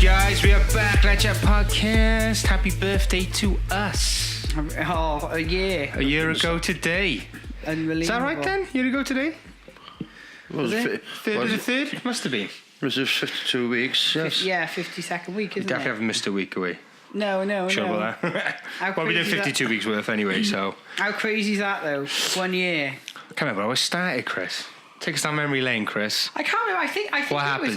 guys, we are back. Let's Chat Podcast. Happy birthday to us. Oh, a year. A year ago today. Unbelievable. Is that right then? A year ago today? Was it? Third of the third? Must have been. Was it 52 weeks? Yes. Yeah, 52nd week, isn't Definitely it? haven't missed a week away. No. Sure about that. How Well, we did crazy is 52 weeks worth anyway, so. How crazy is that, though? 1 year. I can't remember how I started, Chris. Take us down memory lane, Chris. I can't remember. I think What it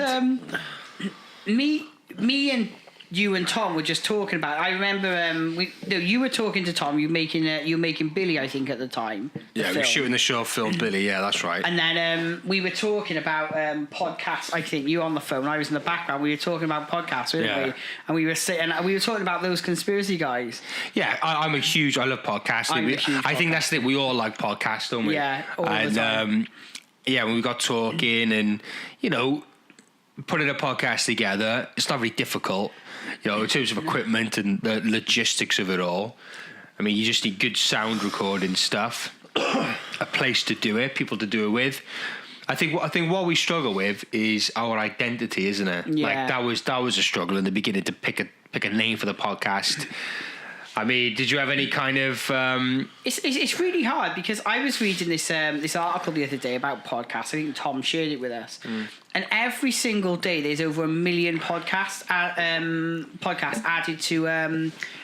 was me and you and Tom were just talking about it. I remember you were talking to Tom. You were making Billy, I think, at the time. Yeah, we were shooting the short film, Billy. Yeah, that's right. And then we were talking about podcasts. I think you were on the phone. I was in the background. We were talking about podcasts, weren't we? And we were talking about those conspiracy guys. Yeah, I love podcasting. I think that's it. We all like podcasts, don't we? Yeah, all the time. When we got talking and, putting a podcast together, it's not very difficult, in terms of equipment and the logistics of it all. I mean, you just need good sound recording stuff, a place to do it, people to do it with. I think what we struggle with is our identity, isn't it? Yeah. Like that was a struggle in the beginning to pick a name for the podcast. I mean, did you have any kind of? It's really hard because I was reading this article the other day about podcasts. I think Tom shared it with us, and every single day there's over 1 million podcasts added to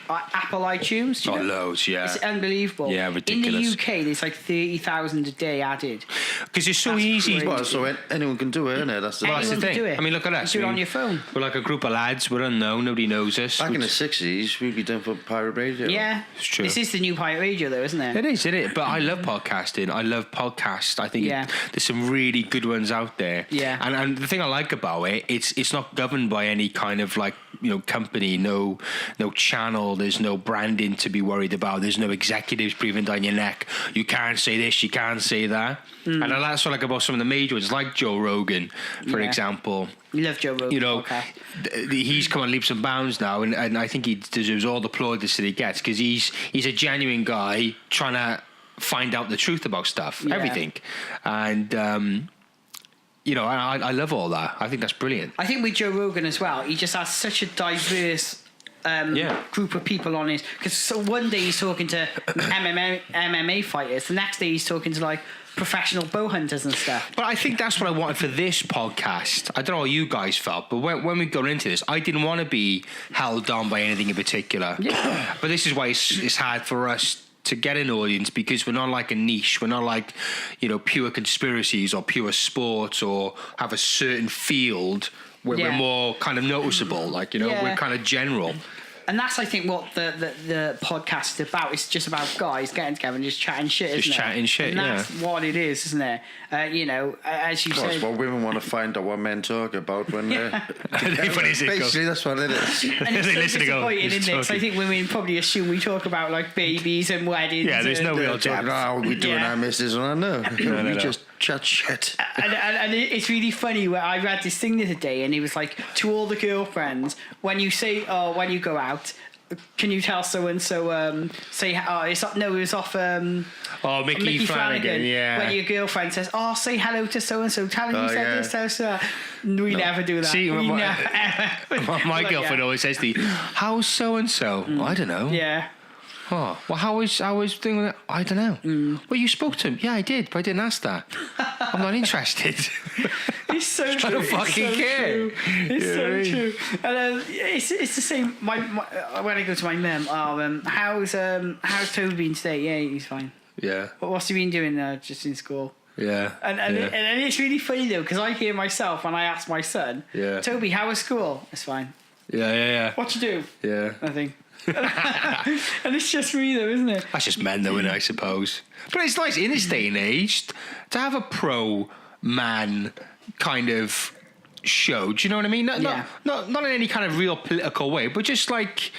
Apple iTunes. Do you know? Loads, yeah. It's unbelievable. Yeah, ridiculous. In the UK, there's like 30,000 a day added. Because it's so easy. Crazy. Well, so anyone can do it, isn't it? That's the That's the Anyone can thing. do it. I mean, look at us. You do it on your phone. We're like a group of lads. We're unknown. Nobody knows us. Back in the 60s, we'd be done for pirate radio. Yeah, It's true. This is the new pirate radio, though, isn't it? It is. But I love podcasting. I love podcasts. I think Yeah. there's some really good ones out there. Yeah. And the thing I like about it, it's not governed by any kind of company, no channel. There's no branding to be worried about. There's no executives breathing down your neck. You can't say this. You can't say that. And that's what I like about some of the major ones, like Joe Rogan, for example. You love Joe Rogan. podcast. He's come on leaps and bounds now, and I think he deserves all the plaudits that he gets because he's a genuine guy trying to find out the truth about stuff, everything, and I love all that. I think that's brilliant. I think with Joe Rogan as well, he just has such a diverse group of people on his. Because so one day he's talking to MMA fighters, the next day he's talking to like professional bow hunters and stuff. But I think that's what I wanted for this podcast. I don't know how you guys felt, but when we got into this, I didn't want to be held down by anything in particular. Yeah. But this is why it's hard for us to get an audience because we're not like a niche. We're not like, pure conspiracies or pure sports or have a certain field where we're more kind of noticeable. We're kind of general. And that's, I think, what the podcast is about. It's just about guys getting together and just chatting shit, isn't it? Just chatting shit, and that's what it is, isn't it? As you That's said. what women want to find out what men talk about when they're... Basically, that's what it is. And it's They so listen to go, disappointing, "He's isn't it? 'Cause I talking." think women probably assume we talk about like babies and weddings. Yeah, there's no real Talking, depth. we doing Yeah. our missus and I know. No. We just chat shit. And it's really funny where I read this thing the other day and it was like, to all the girlfriends, when you when you go out, can you tell so and so it was off Mickey Flanagan, yeah. when your girlfriend says, say hello to so and so, tell him you said this, tell us that. We never do that. See, we my never ever. my girlfriend always says to me, how's so and so? I don't know. Yeah. Oh, well, how is thing with it? I don't know. Well, you spoke to him. Yeah, I did, but I didn't ask that. I'm not interested. It's so true. I don't fucking care. It's so true. And it's the same. My when I go to my mum, how's Toby been today? Yeah, he's fine. Yeah. What's he been doing just in school? Yeah. And it's really funny though because I hear myself when I ask my son, Toby, how was school? It's fine. Yeah. What you do? Yeah. Nothing. And it's just me though, isn't it? That's just men though, isn't it, I suppose. But it's nice in this day and age to have a pro man kind of show. Do you know what I mean? Not in any kind of real political way, but just like,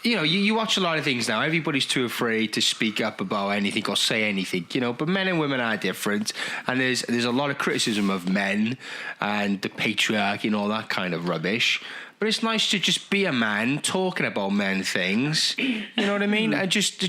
you watch a lot of things now. Everybody's too afraid to speak up about anything or say anything, but men and women are different. And there's a lot of criticism of men and the patriarchy and all that kind of rubbish. But it's nice to just be a man talking about men things. You know what I mean? And just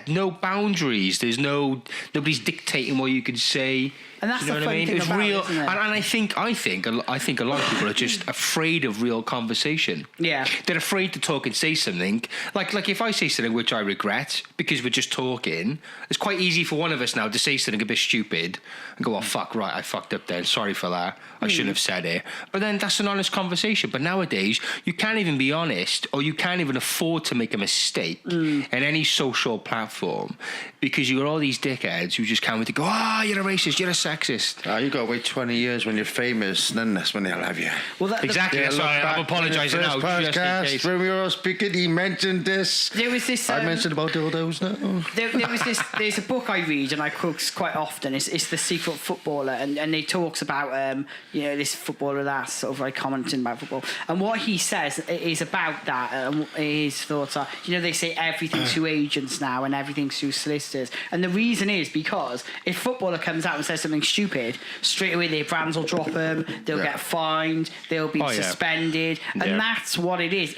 no boundaries. Nobody's dictating what you can say. And that's you know the what I funny mean? thing It's about real, it, isn't it? and I think a lot of people are just afraid of real conversation. Yeah. They're afraid to talk and say something. Like if I say something which I regret because we're just talking, it's quite easy for one of us now to say something a bit stupid and go, "Oh fuck, right, I fucked up then. Sorry for that. I shouldn't have said it." But then that's an honest conversation. But nowadays, you can't even be honest, or you can't even afford to make a mistake in any social platform because you got all these dickheads who just can't wait to go, you're a racist, you're a sexist. You got to wait 20 years when you're famous, and then that's when they'll have you. Well, Exactly. That's why I'm apologising now. First Just in podcast, case. when we were speaking, he mentioned this. there was this. I mentioned about dildos now. There was this. There's a book I read and I quote quite often. It's The Secret Footballer, and he talks about this footballer that's sort of like commenting about football, and what he says is about that. His thoughts are, they say everything's through agents now and everything's through solicitors, and the reason is because if a footballer comes out and says something stupid, straight away their brands will drop them. They'll get fined. They'll be suspended, and that's what it is.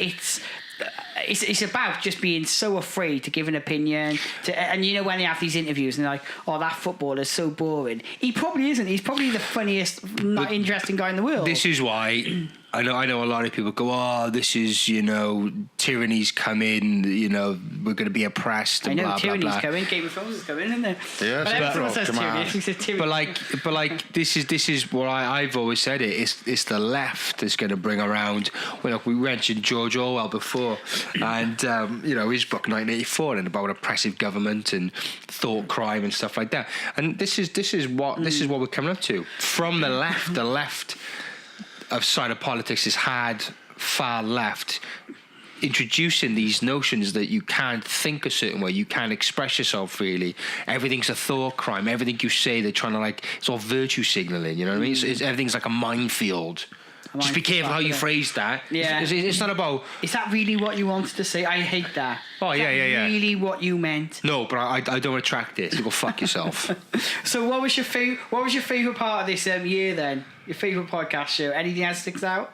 It's about just being so afraid to give an opinion. And when they have these interviews and they're like, "Oh, that footballer's so boring." He probably isn't. He's probably the funniest, not interesting guy in the world. This is why I know a lot of people go, "Oh, this is tyranny's coming. We're going to be oppressed." And I know blah, tyranny's blah, blah. coming. Game of Thrones is coming, isn't there? Yeah, but everyone says tyranny. But like this is what I've always said. It's the left that's going to bring around. Well, we mentioned George Orwell before, and his book 1984 and about oppressive government and thought crime and stuff like that. And this is what we're coming up to from the left. The left of side of politics is hard, far left, introducing these notions that you can't think a certain way, you can't express yourself freely. Everything's a thought crime. Everything you say, they're trying to it's all virtue signaling. You know what I mean? It's everything's like a minefield. Just be careful how you phrase that. Yeah. It's not about. Is that really what you wanted to say? I hate that. Oh, Is yeah, that yeah. really what you meant? No, but I don't retract it. So go fuck yourself. So what was your favorite part of this year then? Your favorite podcast show? Anything else sticks out?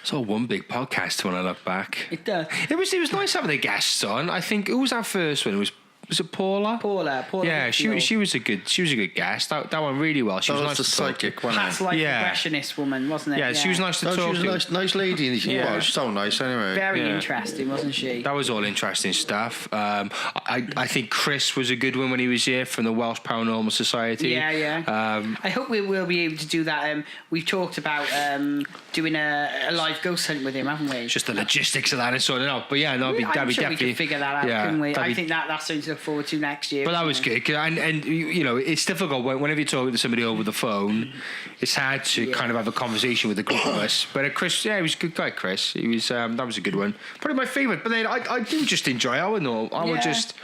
It's all one big podcast when I look back. It does. It was nice having the guests on. I think who was our first one? Was it Paula? Paula. Yeah, she was a good guest. That went really well. She was nice the to talk psychic to. one. That's like the impressionist woman, wasn't it? Yeah, she was nice to talk She was to. a nice lady. Yeah. She's so nice anyway. Very interesting, wasn't she? That was all interesting stuff. I think Chris was a good one when he was here from the Welsh Paranormal Society. Yeah. I hope we will be able to do that. We've talked about doing a live ghost hunt with him, haven't we? Just the logistics of that and sorting it out. But yeah, no, I'm that'd be sure definitely. we can figure that out, couldn't we? I think that's something to look forward to next year. But that was good, and it's difficult whenever you're talking to somebody over the phone. It's hard to kind of have a conversation with a group of us. But Chris, he was a good guy. Chris, he was that was a good one, probably my favourite. But then I do just enjoy our was just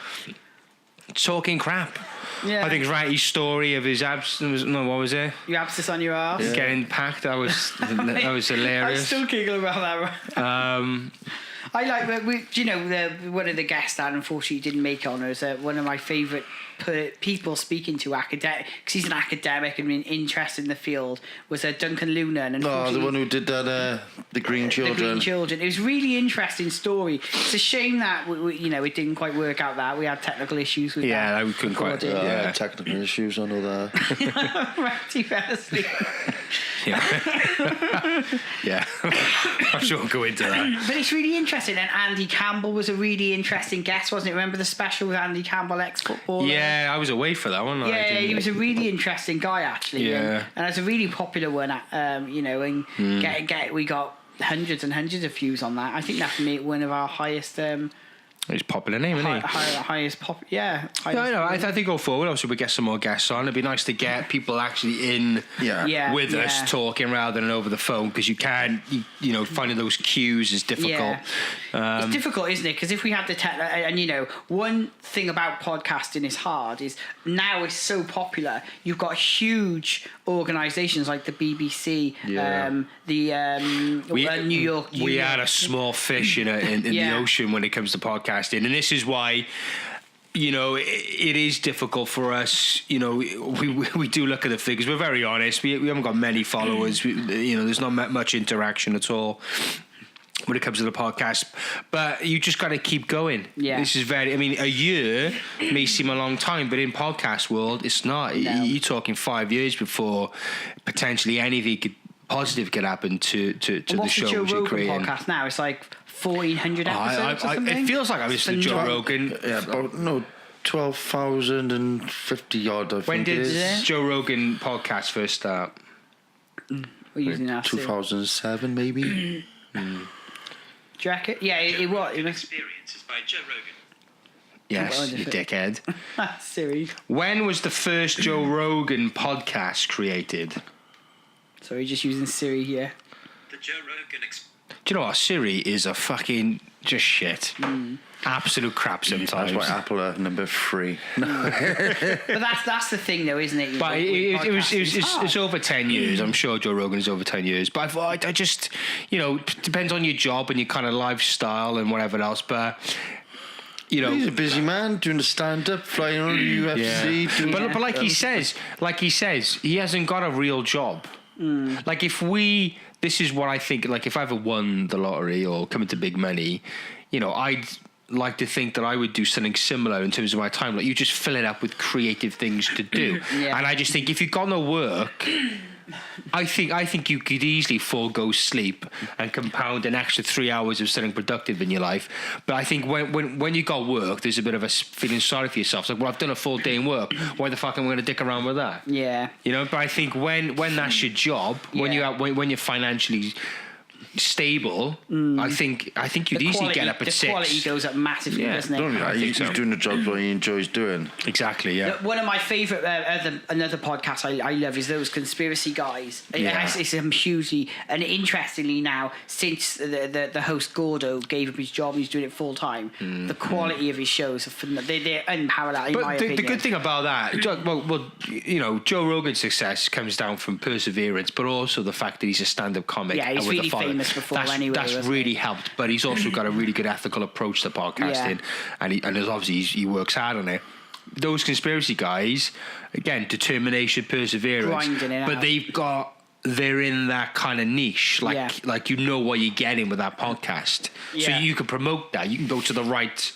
talking crap. Yeah. I think Ratty's story of his absence. No, what was it? Your abscess on your arse. Yeah. Getting packed. That was hilarious. I still giggle about that. I like, one of the guests that unfortunately didn't make on was one of my favourite people speaking to academic, because he's an academic and interested in the field, was Duncan Luna. And the one who did that, the Green Children. The Green Children. It was a really interesting story. It's a shame that it didn't quite work out. That we had technical issues with that. Yeah, we couldn't quite. Technical issues, I know that. Ratty Wesley. Yeah. I'm sure we'll go into that. But it's really interesting. And Andy Campbell was a really interesting guest, wasn't it? Remember the special with Andy Campbell, ex-footballer? Yeah, I was away for that one. Yeah, he was a really interesting guy, actually. Yeah. And it's a really popular one, and we got hundreds and hundreds of views on that. I think that's one of our highest... He's a popular name, isn't he? Highest pop, yeah. I know. I think go forward, obviously, we get some more guests on. It'd be nice to get people actually in with us talking rather than over the phone, because you can, finding those cues is difficult. Yeah. It's difficult, isn't it? Because if we had the tech, and one thing about podcasting is hard is now it's so popular. You've got huge organisations like the BBC, New York. We had a small fish in the ocean when it comes to podcasting, and this is why it is difficult for us. We do look at the figures. We're very honest. We haven't got many followers. There's not much interaction at all. when it comes to the podcast, but you just got to keep going. Yeah. This is very, I mean, a year may seem a long time, but in podcast world, it's not. No. You're talking 5 years before potentially anything positive could happen to the show Joe which you're Rogan creating. podcast now? It's like 1,400 episodes or something? It feels like I was to Joe Rogan. Yeah, about 12,050 odd. When did Joe Rogan podcast first start? We're using that. 2007, maybe. Do you reckon? Yeah, it was. Experiences by Joe Rogan. Yes, you dickhead. Siri. When was the first Joe Rogan podcast created? So we're just using Siri here. The Joe Rogan Do you know what? Siri is a fucking just shit. Absolute crap sometimes. That's why Apple are number 3. But that's the thing, though, isn't it? But it's over 10 years. I'm sure Joe Rogan is over 10 years. But I just, it depends on your job and your kind of lifestyle and whatever else. But, he's a busy man doing the stand-up, flying on the UFC. But like he says, he hasn't got a real job. Like this is what I think, like if I ever won the lottery or come into big money, I'd like to think that I would do something similar in terms of my time. Like you just fill it up with creative things to do. Yeah. And I just think if you've got no work, I think you could easily forego sleep and compound an extra 3 hours of something productive in your life. But I think when you got work, there's a bit of a feeling sorry for yourself. It's like, well, I've done a full day in work. Why the fuck am I going to dick around with that? Yeah. But I think when that's your job, when you're financially stable, I think you'd easily get up at 6. The quality goes up massively, doesn't it? He's doing the job what he enjoys doing. Exactly, yeah. One of my favourite another podcast I love is those conspiracy guys. It's hugely and interestingly now since the host Gordo gave up his job, he's doing it full time. The quality of his shows they're unparalleled in my opinion. The good thing about that, Joe Rogan's success comes down from perseverance, but also the fact that he's a stand-up comic. Yeah, he's really famous before anyway. That's really helped, but he's also got a really good ethical approach to podcasting, and there's obviously he works hard on it. Those conspiracy guys, again, determination, perseverance, grinding it but out. they're in that kind of niche, like what you're getting with that podcast. So you can promote that. You can go to the right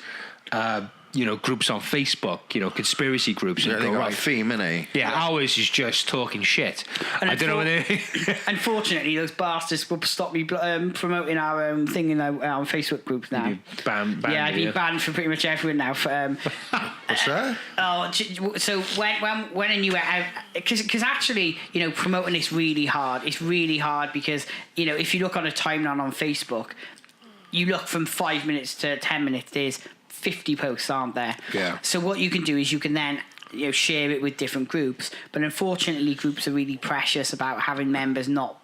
groups on Facebook, conspiracy groups. Yeah, and they go, got right. a theme, innit? Yeah, ours is just talking shit. And I don't know whether... Unfortunately, those bastards will stop me promoting our thing in our Facebook groups now. Banned, I've been banned for pretty much everyone now. What's that? So when a new because actually promoting it's really hard. It's really hard because if you look on a timeline on Facebook, you look from 5 minutes to 10 minutes. There's 50 posts, aren't there? Yeah. So what you can do is you can then share it with different groups, but unfortunately groups are really precious about having members not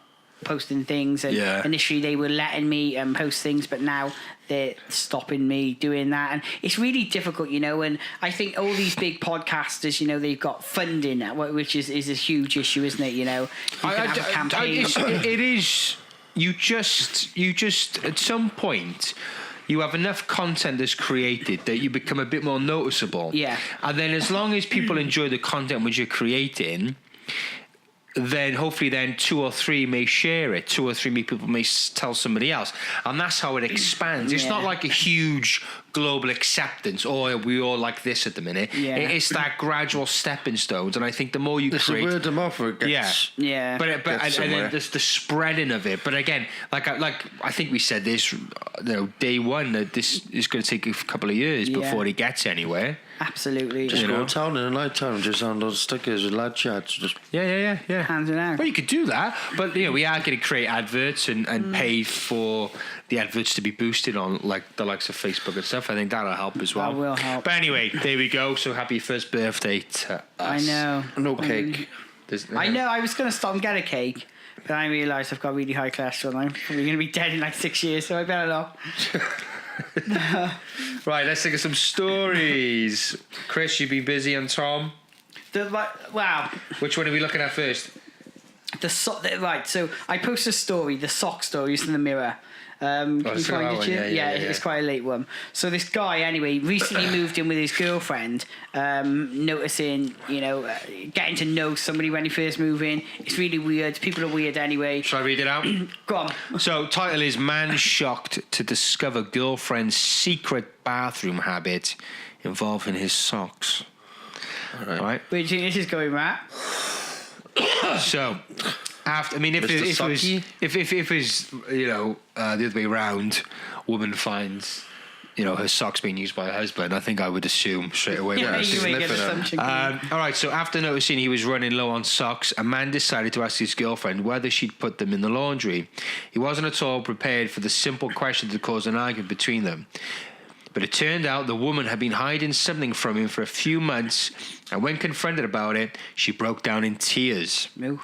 posting things, and initially they were letting me post things, but now they're stopping me doing that, and it's really difficult, and I think all these big podcasters, they've got funding, which is a huge issue, isn't it? You can have a campaign. It is. You just at some point you have enough content that's created that you become a bit more noticeable. Yeah. And then as long as people enjoy the content which you're creating, then hopefully 2 or 3 may share it. 2 or 3 people may tell somebody else. And that's how it expands. It's not like a huge global acceptance, we all like this at the minute. Yeah. It's that gradual stepping stones. And I think the more you create... It's a word of mouth where it gets... Yeah. But and then there's the spreading of it. But again, like I think we said this, day one, that this is going to take a couple of years before it gets anywhere. Absolutely. Just go to town in the night time, just on those stickers with lad chats. Just Yeah. Hands it out. Well, you could do that, but we are going to create adverts and pay for the adverts to be boosted on like the likes of Facebook and stuff. I think that'll help as well. That will help. But anyway, there we go. So happy first birthday to us. I know. no cake. I know. I was going to stop and get a cake, but I realised I've got really high cholesterol. I'm probably going to be dead in like 6 years, so I better not. Right, let's think of some stories. Chris, you've been busy, and Tom? Wow. Which one are we looking at first? Right, so I post a story, the sock stories in the Mirror. Can you find it, Jim? Yeah, it's quite a late one. So this guy, anyway, recently moved in with his girlfriend, noticing, getting to know somebody when he first moved in. It's really weird. People are weird anyway. Shall I read it out? Go on. So, title is Man Shocked to Discover Girlfriend's Secret Bathroom Habit Involving His Socks. All right. Where do you think this is going, Matt? So, if it was the other way around, woman finds her socks being used by her husband, I think I would assume straight away. Yeah, you make an assumption. All right, so after noticing he was running low on socks, a man decided to ask his girlfriend whether she'd put them in the laundry. He wasn't at all prepared for the simple question that caused an argument between them. But it turned out the woman had been hiding something from him for a few months, and when confronted about it, she broke down in tears. No.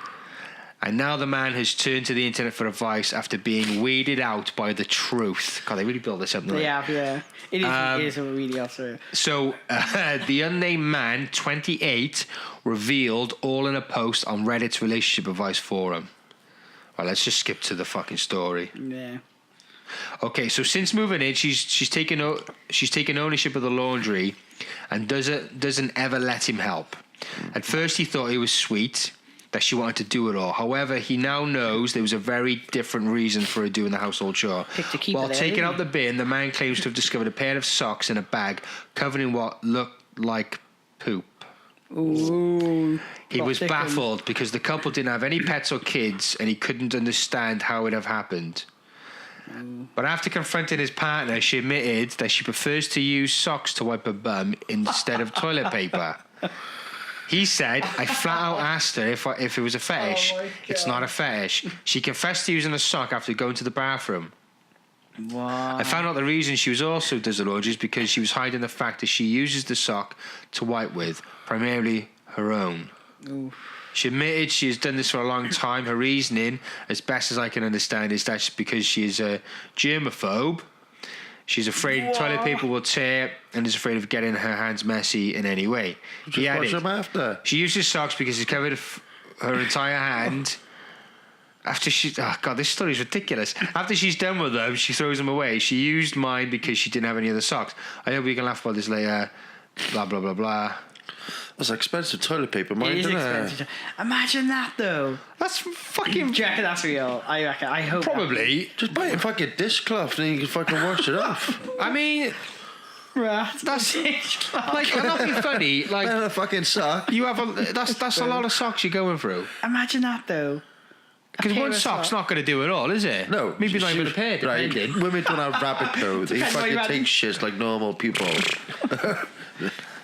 And now the man has turned to the internet for advice after being weeded out by the truth. God, they really built this up, don't they? Yeah. It is a really awesome. So, the unnamed man, 28, revealed all in a post on Reddit's relationship advice forum. Well, let's just skip to the fucking story. Yeah. Okay, so since moving in, she's taken ownership of the laundry and doesn't ever let him help. At first, he thought it was sweet that she wanted to do it all. However, he now knows there was a very different reason for her doing the household chore. While taking out the bin, the man claims to have discovered a pair of socks in a bag covered in what looked like poop. Ooh, he was baffled because the couple didn't have any pets or kids, and he couldn't understand how it had happened. But after confronting his partner, she admitted that she prefers to use socks to wipe her bum instead of toilet paper. He said, I flat out asked her if it was a fetish. It's not a fetish. She confessed to using a sock after going to the bathroom. Wow. I found out the reason she was also does the laundry is because she was hiding the fact that she uses the sock to wipe with, primarily her own. Oof. She admitted she has done this for a long time. Her reasoning, as best as I can understand, is that because she is a germaphobe. She's afraid toilet paper will tear and is afraid of getting her hands messy in any way. Just wash them after. She uses socks because it's covered her entire hand. After this story is ridiculous. After she's done with them, she throws them away. She used mine because she didn't have any other socks. I hope we can laugh about this later. Blah, blah, blah, blah. That's expensive toilet paper, mate. It is expensive. Imagine that, though. That's fucking... Do you reckon that's real? I reckon. I hope. Probably. Just buy a fucking dishcloth and you can fucking wash it off. I mean... Right. That's... like, I'm not being funny. Like, a fucking sock. You have that's a lot of socks you're going through. Imagine that, though. Because one sock's not going to do it all, is it? No. Maybe not even a pair, depending. Right. Women don't have rabbit poo. They fucking take shit like normal people.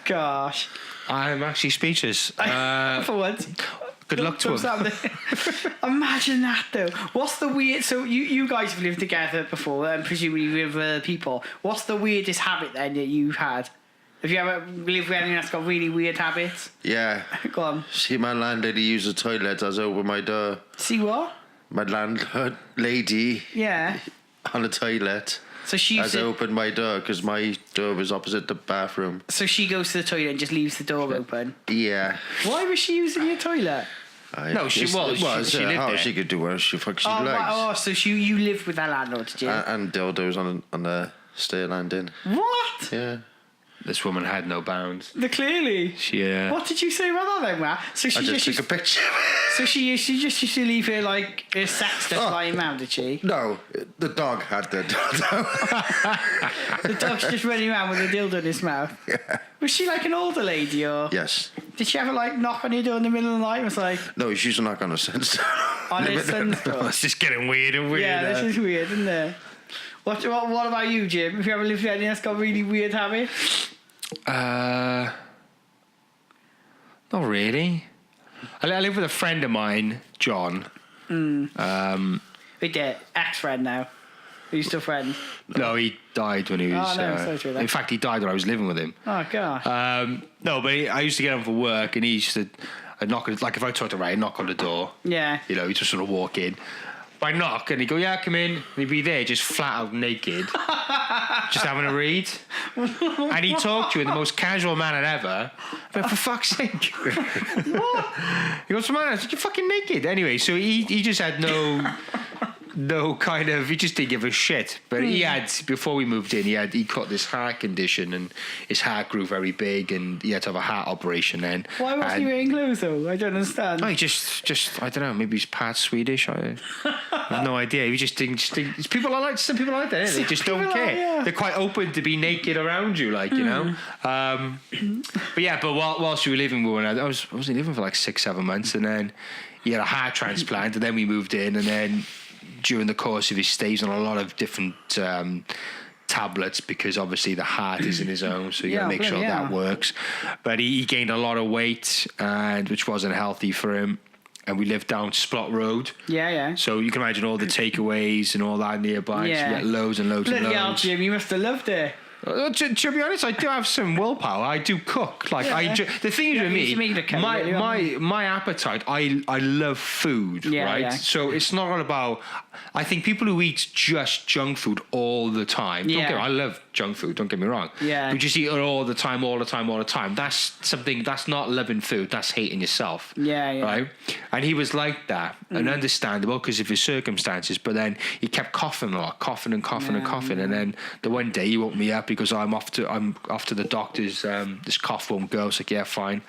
Gosh. I'm actually speechless. For once. Good luck to him. Imagine that, though. What's the weird... So you guys have lived together before, and presumably with other people. What's the weirdest habit, then, that you've had? Have you ever lived with anyone that's got really weird habits? Yeah. Go on. See my landlady use the toilet as over my door. See what? My lady. Yeah. On the toilet. So she as I opened my door because my door was opposite the bathroom. So she goes to the toilet and just leaves the door open. Yeah. Why was she using your toilet? No, she was. She lived there. She could do whatever she likes. Oh, so you lived with that landlord, did you? And dildos on the stair landing. What? Yeah. This woman had no bounds. Clearly. What did you say about that then, Matt? So I just took a picture. So she just used to leave her her sex stuff lying around, did she? No, the dog had the dildo. The dog's just running around with a dildo in his mouth. Yeah. Was she like an older lady or? Yes. Did she ever knock on your door in the middle of the night? It was like. No, she used to knock on her son's door. On his son's door. It's just getting weird and weird. Yeah, this is weird, isn't it? What about you, Jim? Have you ever lived with anyone that's got really weird habits? Not really. I live with a friend of mine, John. With your ex-friend now. Are you still friends? No, he died when he was... sorry to hear that. In fact, he died when I was living with him. Oh, gosh. No, but I used to get him for work, and he used to... I'd knock on... Like, if I talked to Ray, I'd knock on the door. Yeah. You know, he'd just sort of walk in. I knock and he'd go, yeah, come in. And he'd be there just flat out naked, just having a read. And he'd talk to you in the most casual manner ever. But for fuck's sake. What? He goes, man, you're fucking naked. Anyway, so he just had no kind of, he just didn't give a shit. But he had, before we moved in, he caught this heart condition and his heart grew very big and he had to have a heart operation then. Why was he wearing clothes though? I don't understand. Oh, he just I don't know, maybe he's part Swedish. I have no idea. He just didn't. Some people are like that, they just don't care. Yeah. They're quite open to be naked around you, like, you know. But whilst we were living with one, I was only living for like 6-7 months, and then he had a heart transplant, and then we moved in, and then during the course of his stay, he's on a lot of different tablets because obviously the heart isn't his own, so you gotta make sure that works. But he gained a lot of weight, and which wasn't healthy for him. And we lived down Splot Road. Yeah. So you can imagine all the takeaways and all that nearby. Yeah. So you get loads and loads and loads. Bloody hell, Jim, you must have loved it. To be honest, I do have some willpower. I do cook. Like the thing is with me, my appetite. I love food, right? Yeah. So it's not all about. I think people who eat just junk food all the time. I love junk food. Don't get me wrong. Yeah. But just eat it all the time. That's something. That's not loving food. That's hating yourself. Yeah. Right. And he was like that, and understandable because of his circumstances. But then he kept coughing a lot, coughing, and then the one day he woke me up. Because I'm off to the doctors. This cough won't go. It's like, yeah, fine.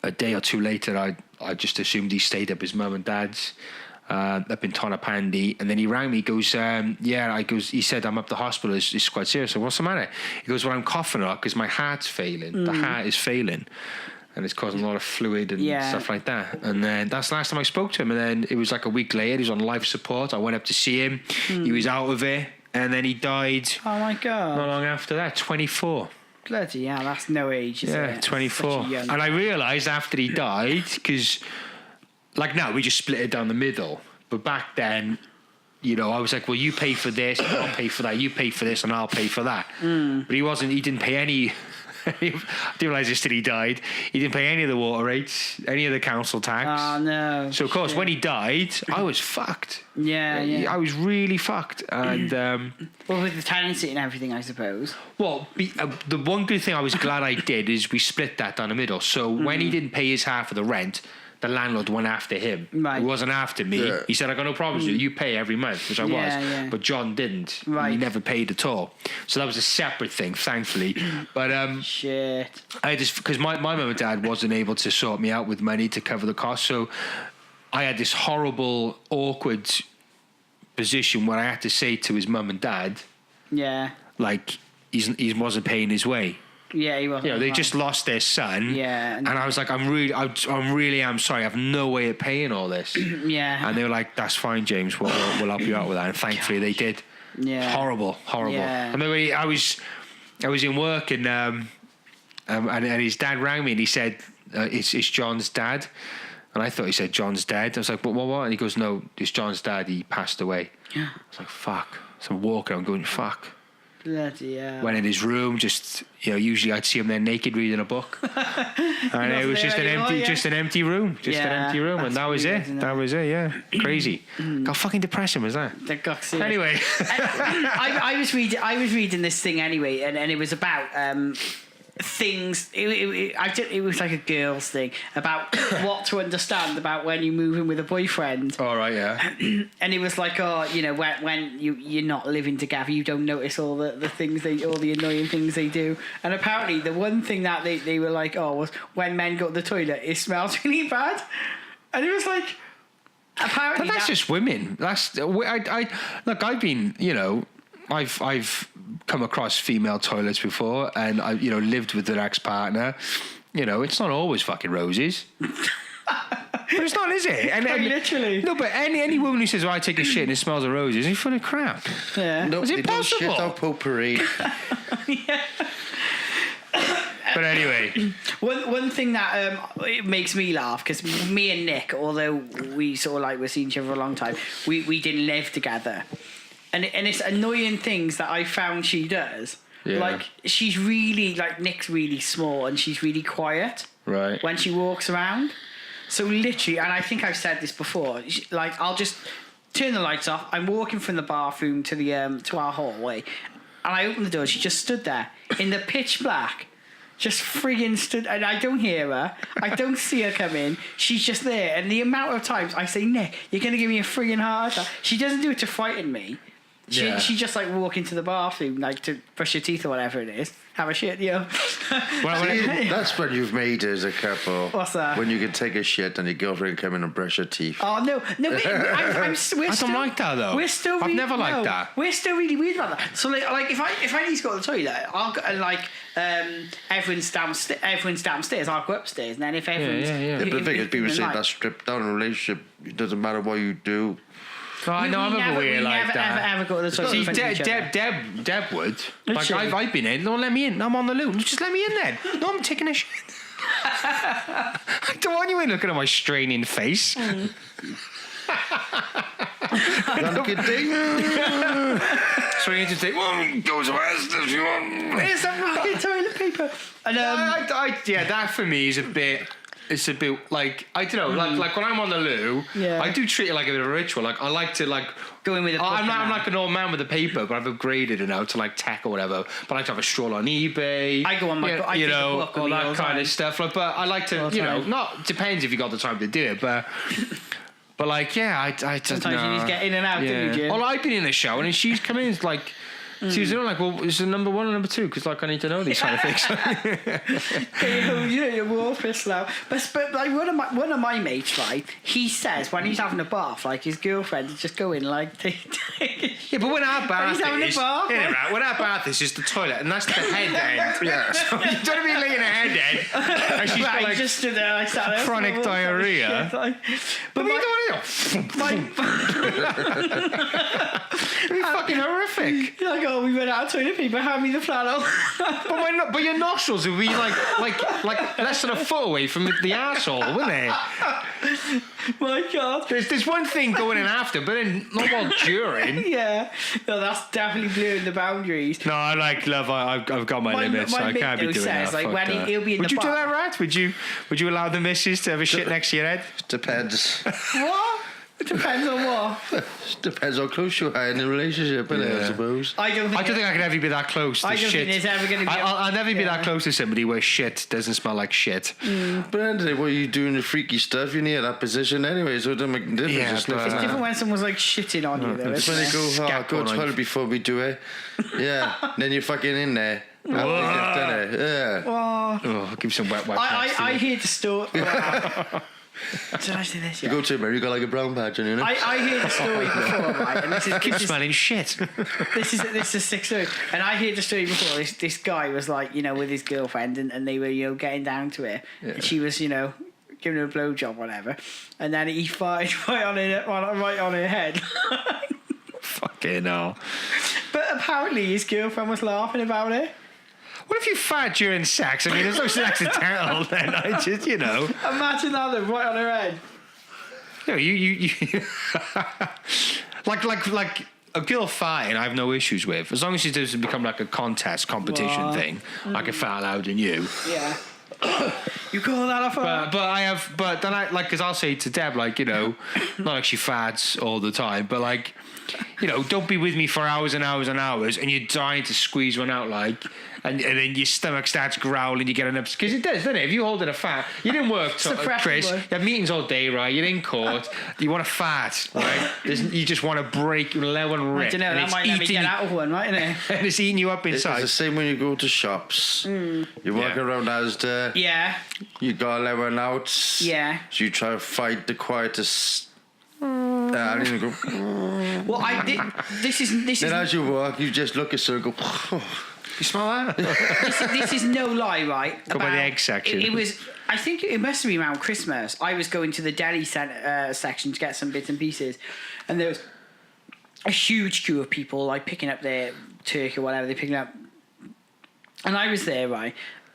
A day or two later, I just assumed he stayed up his mum and dad's up in Tonopandi, and then he rang me. He goes, he said I'm up the hospital. It's quite serious. I said, what's the matter? He goes, well, I'm coughing a lot because my heart's failing. The heart is failing. And it's causing a lot of fluid and stuff like that. And then that's the last time I spoke to him. And then it was like a week later. He was on life support. I went up to see him. He was out of it. And then he died. Oh my God! Not long after that, 24. Bloody hell, that's no age, is it? Yeah, 24. And I realised after he died, because like now we just split it down the middle, but back then, you know, I was like, well, you pay for this, I'll pay for that. You pay for this, and I'll pay for that. But he didn't pay any. I didn't realise this till he died. He didn't pay any of the water rates, any of the council tax. Oh no! So of course, when he died, I was fucked. Yeah. I was really fucked, and well, with the tenancy and everything, I suppose. Well, the one good thing I was glad I did is we split that down the middle. So when he didn't pay his half of the rent, the landlord went after him. Right. He wasn't after me. Yeah. He said, I got no problems with you. You pay every month, which I was. Yeah. But John didn't. Right. He never paid at all. So that was a separate thing, thankfully. But shit. I just, because my mum and dad wasn't able to sort me out with money to cover the cost. So I had this horrible, awkward position where I had to say to his mum and dad, like, he wasn't paying his way. Yeah, he wasn't. You know, they just lost their son. Yeah. And I was like, I'm really sorry. I have no way of paying all this. Yeah. And they were like, that's fine, James. We'll help you out with that. And thankfully they did. Yeah. Horrible. Yeah. I mean, I was in work and his dad rang me and he said, it's John's dad. And I thought he said John's dead. I was like, what? And he goes, no, it's John's dad. He passed away. Yeah. I was like, fuck. So I'm walking. I'm going, fuck. Bloody hell. Went in his room, just, you know, usually I'd see him there naked reading a book. And it was just an empty room. And that was it. That was it, yeah. Crazy. How fucking depressing was that? Anyway. I was reading this thing anyway, and it was about things. It was like a girl's thing about what to understand about when you move in with a boyfriend. All right, yeah. And it was like, oh, you know, when you're not living together, you don't notice all the things all the annoying things they do. And apparently, the one thing that they were like, oh, was when men go to the toilet, it smells really bad. And it was like, apparently, but that's just women. That's I've been, you know, I've come across female toilets before, and I, you know, lived with an ex-partner. You know, it's not always fucking roses. But it's not, is it? And literally. No, but any woman who says, "Oh, I take a shit and it smells of roses," is full of crap. Yeah. No, is it possible? Shit out potpourri. Yeah. But anyway, one thing that it makes me laugh, because me and Nick, although we sort of like we've seen each other for a long time, we didn't live together. And it's annoying things that I found she does. Yeah. Like, she's really, like, Nick's really small and she's really quiet. Right. When she walks around. So literally, and I think I've said this before, like, I'll just turn the lights off. I'm walking from the bathroom to the to our hallway, and I open the door. She just stood there in the pitch black. Just friggin' stood, and I don't hear her. I don't see her come in. She's just there, and the amount of times I say, "Nick, you're gonna give me a friggin' heart attack." She doesn't do it to frighten me. She just like walk into the bathroom, like to brush your teeth or whatever it is. Have a shit, Well, that's when you've made it as a couple. What's that? When you can take a shit and your girlfriend come in and brush your teeth. Oh no! We're I still, don't like that though. We're still. I've never liked that. We're still really weird about that. So like if I need to go to the toilet, I'll go, like everyone's downstairs. I'll go upstairs, and then if everyone's But the thing is, people say that's stripped down in a relationship. It doesn't matter what you do. I'm a weird like that. Ever go to the toilet. See, Deb would. Like I've been in. Don't let me in. I'm on the loo. Just let me in then. No, I'm taking a shit. I don't want you in looking at my straining face. Have a good day. So you need to take one. Go to West if you want. Where's the fucking toilet paper? And that for me is a bit. It's a bit like I don't know, like when I'm on the loo, I do treat it like a bit of a ritual. Like I like to like go in with a I'm like an old man with a paper, but I've upgraded it now to like tech or whatever. But I like to have a stroll on eBay. I go on my all that kind of stuff. Like, but I like to not depends if you got the time to do it, but like I just sometimes you need to get in and out. Don't you? Well, I've been in the shower and she's come in like. She was like, well, is it number 1 or number 2? Because like I need to know these kind of things. You're more pissed now. But like one of my mates, right? He says when he's having a bath, like his girlfriend is just going like. Yeah, but when our bath he's having a bath, when our bath is just the toilet, and that's the head end. Yeah. So you don't be laying a head end. And she's got like just stood there, like sat there, chronic diarrhea. But you don't It'd be fucking horrific. You're like, oh, we went out of toilet paper, hand me the flannel. but your nostrils would be like less than a foot away from the arsehole, wouldn't they? My God. There's one thing going in after, but then not while during. Yeah. No, that's definitely blurring the boundaries. No, I like love. I've got my limits. I can't be doing says, that. Like when he'll be in would the you bar. do that, Rat? Would you allow the missus to have a shit next to your head? Depends. What? It depends on what. Depends how close you are in a relationship, innit, I suppose. I don't think I could ever be that close to shit. I don't think there's ever going to be. I'll never be that close to somebody where shit doesn't smell like shit. But at the end of the day, what are you doing the freaky stuff? You're near that position anyway, so it doesn't make a difference. Yeah, it's different when someone's like shitting on you, though. It's when they go, go to the toilet before we do it. Yeah. Then you're fucking in there. Yeah. Oh, give me some wet wipes. I hear the story. Did I say this? You go to America, you got like a brown patch on you, know? I heard the story before, right? And keep smelling shit. This is a sick story. And I heard the story before. This guy was like, with his girlfriend, and they were, getting down to it. Yeah. And she was, giving her a blowjob, whatever. And then he farted right on her head. Fucking hell. But apparently his girlfriend was laughing about it. What if you fart during sex? I mean, there's no sex to tell. Then I just, Imagine that though, right on her head. You like a girl farting, I have no issues with, as long as it doesn't become like a competition thing. I can fart louder than you. Yeah. You call that off? But then I like, because I'll say to Deb, like, not like she farts all the time, but like, don't be with me for hours and hours and hours, and you're dying to squeeze one out, like. And then your stomach starts growling, you get an upset. Because it does, doesn't it? If you hold in a fart, you didn't work, Chris. You have meetings all day, right? You're in court. You want to fart, right? You just want to break, let one rip. I don't know, that might let me get out of one, mightn't it? And it's eating you up inside. It's the same when you go to shops. You walk around Asda. Yeah. You got to let one out. Yeah. So you try to fight the quietest. I didn't go. Well, I did. This is. Then as you walk, you just look at her and go. You smell that? this is no lie, right? Go by the egg section. It was. I think it must have been around Christmas. I was going to the deli section to get some bits and pieces, and there was a huge queue of people like picking up their turkey or whatever they're picking up, and I was there, right?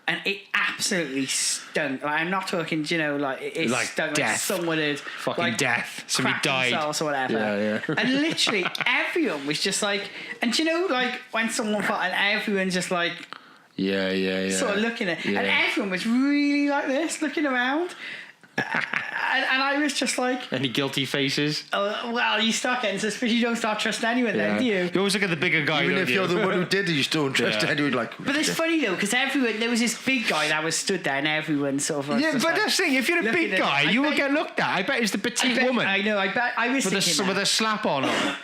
And it absolutely stunk. Like, I'm not talking, it like stunk death. Like someone had fucking death. Somebody died or whatever. Yeah. And literally everyone was just like, and like when someone fought, and everyone just like, yeah, sort of looking at, and everyone was really like this, looking around. And I was just like, Any guilty faces? oh, well, you start getting suspicious. You don't start trusting anyone then, do you? You always look at the bigger guy. Even don't if you? you're the one who did it, you still don't trust anyone. Like, But it's funny though, because there was this big guy that was stood there, and everyone sort of. Yeah, just but like, that's the thing. If you're a looking big at guy, it. you I will bet- get looked at. I bet it's the petite woman I know. I bet I was thinking with a slap on her.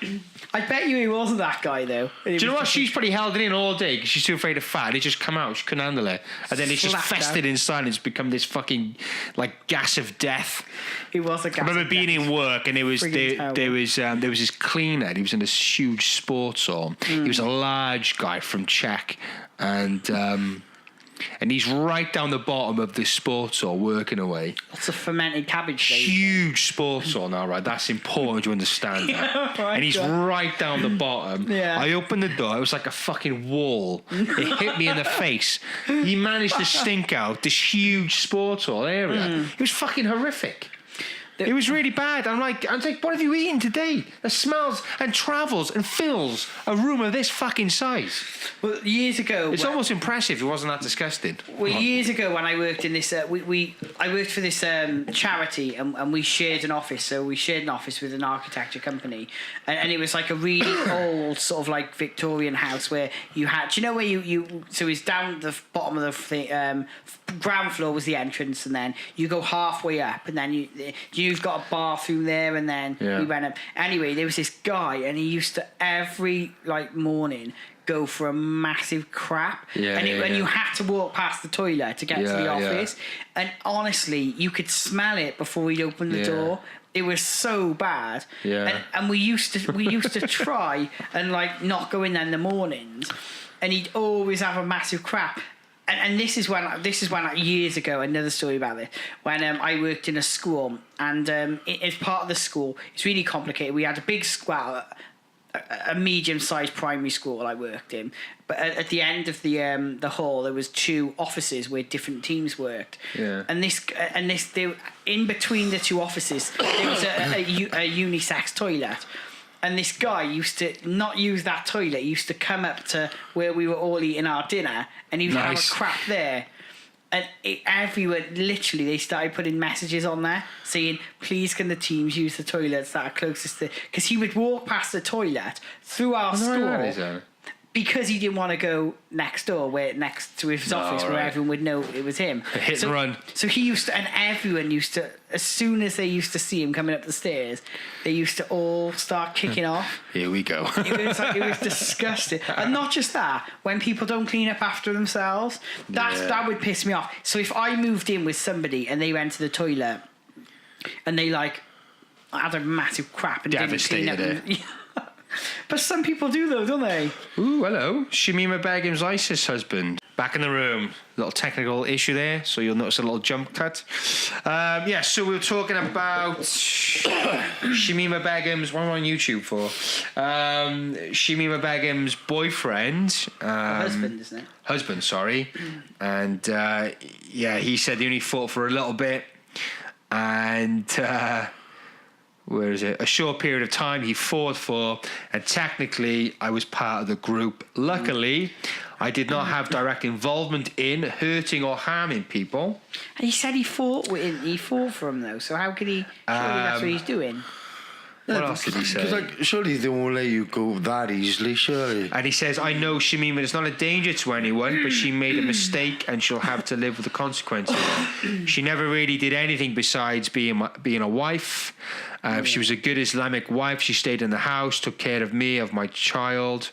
I bet you he wasn't that guy though. Do you know what? She's probably held it in all day because she's too afraid of fat. It just come out. She couldn't handle it, and then it's just Slapped festered out. inside and it's become this fucking like gas of death. He was a guy. I remember being in work and there was Friggin' there was this cleaner. He was in this huge sports hall. He was a large guy from Czech, and he's right down the bottom of this sports hall working away. Lots of fermented cabbage. Days. Huge sports hall now, right? That's important to understand that. Right, And he's God. right down the bottom. Yeah. I opened the door. It was like a fucking wall. It hit me in the face. He managed to stink out this huge sports hall area. It was fucking horrific. It was really bad. I'm like, what have you eaten today? That smells and travels and fills a room of this fucking size. Well, years ago, It's almost impressive. It wasn't that disgusting. Well, years ago when I worked in this, I worked for this charity and we shared an office. So we shared an office with an architecture company, and it was like a really old sort of like Victorian house where you had. Do you know where you so it's down the bottom of the thing, ground floor was the entrance, and then you go halfway up, and then you've got a bathroom there, and then we went up. Anyway, there was this guy, and he used to every like morning go for a massive crap, and you had to walk past the toilet to get to the office, and honestly you could smell it before he'd open the door. It was so bad, and we used to try and like not go in there in the mornings, and he'd always have a massive crap. And this is when years ago, another story about this, when I worked in a school, and as part of the school, it's really complicated. We had a big school, a medium-sized primary school I worked in, but at the end of the hall there was two offices where different teams worked. And there, in between the two offices there was a unisex toilet. And this guy used to not use that toilet. He used to come up to where we were all eating our dinner, and he would have a crap there. And everyone, literally, they started putting messages on there saying, "Please, can the teams use the toilets that are closest to?" Because he would walk past the toilet through our school. Because he didn't want to go next door, next to his office, where everyone would know it was him. Hit and run. So he used to, and everyone used to, as soon as they used to see him coming up the stairs, they used to all start kicking off. Here we go. It was disgusting. And not just that, when people don't clean up after themselves, that would piss me off. So if I moved in with somebody and they went to the toilet and they like had a massive crap and Devastated didn't clean up. But some people do though, don't they? Ooh, hello. Shamima Begum's ISIS husband. Back in the room. Little technical issue there, so you'll notice a little jump cut. So we were talking about Shamima Begum's... What am I on YouTube for? Shamima Begum's boyfriend. Husband, isn't it? Husband, sorry. And, he said he only fought for a little bit. And... where is it? A short period of time he fought for, and technically I was part of the group. Luckily, I did not have direct involvement in hurting or harming people. And he said he fought for him though, so how could he? Surely that's what he's doing. What else did he say? Because surely they won't let you go that easily, surely. And he says, "I know Shamima is not a danger to anyone, but she made a mistake and she'll have to live with the consequences. She never really did anything besides being a wife. She was a good Islamic wife. She stayed in the house, took care of me, of my child.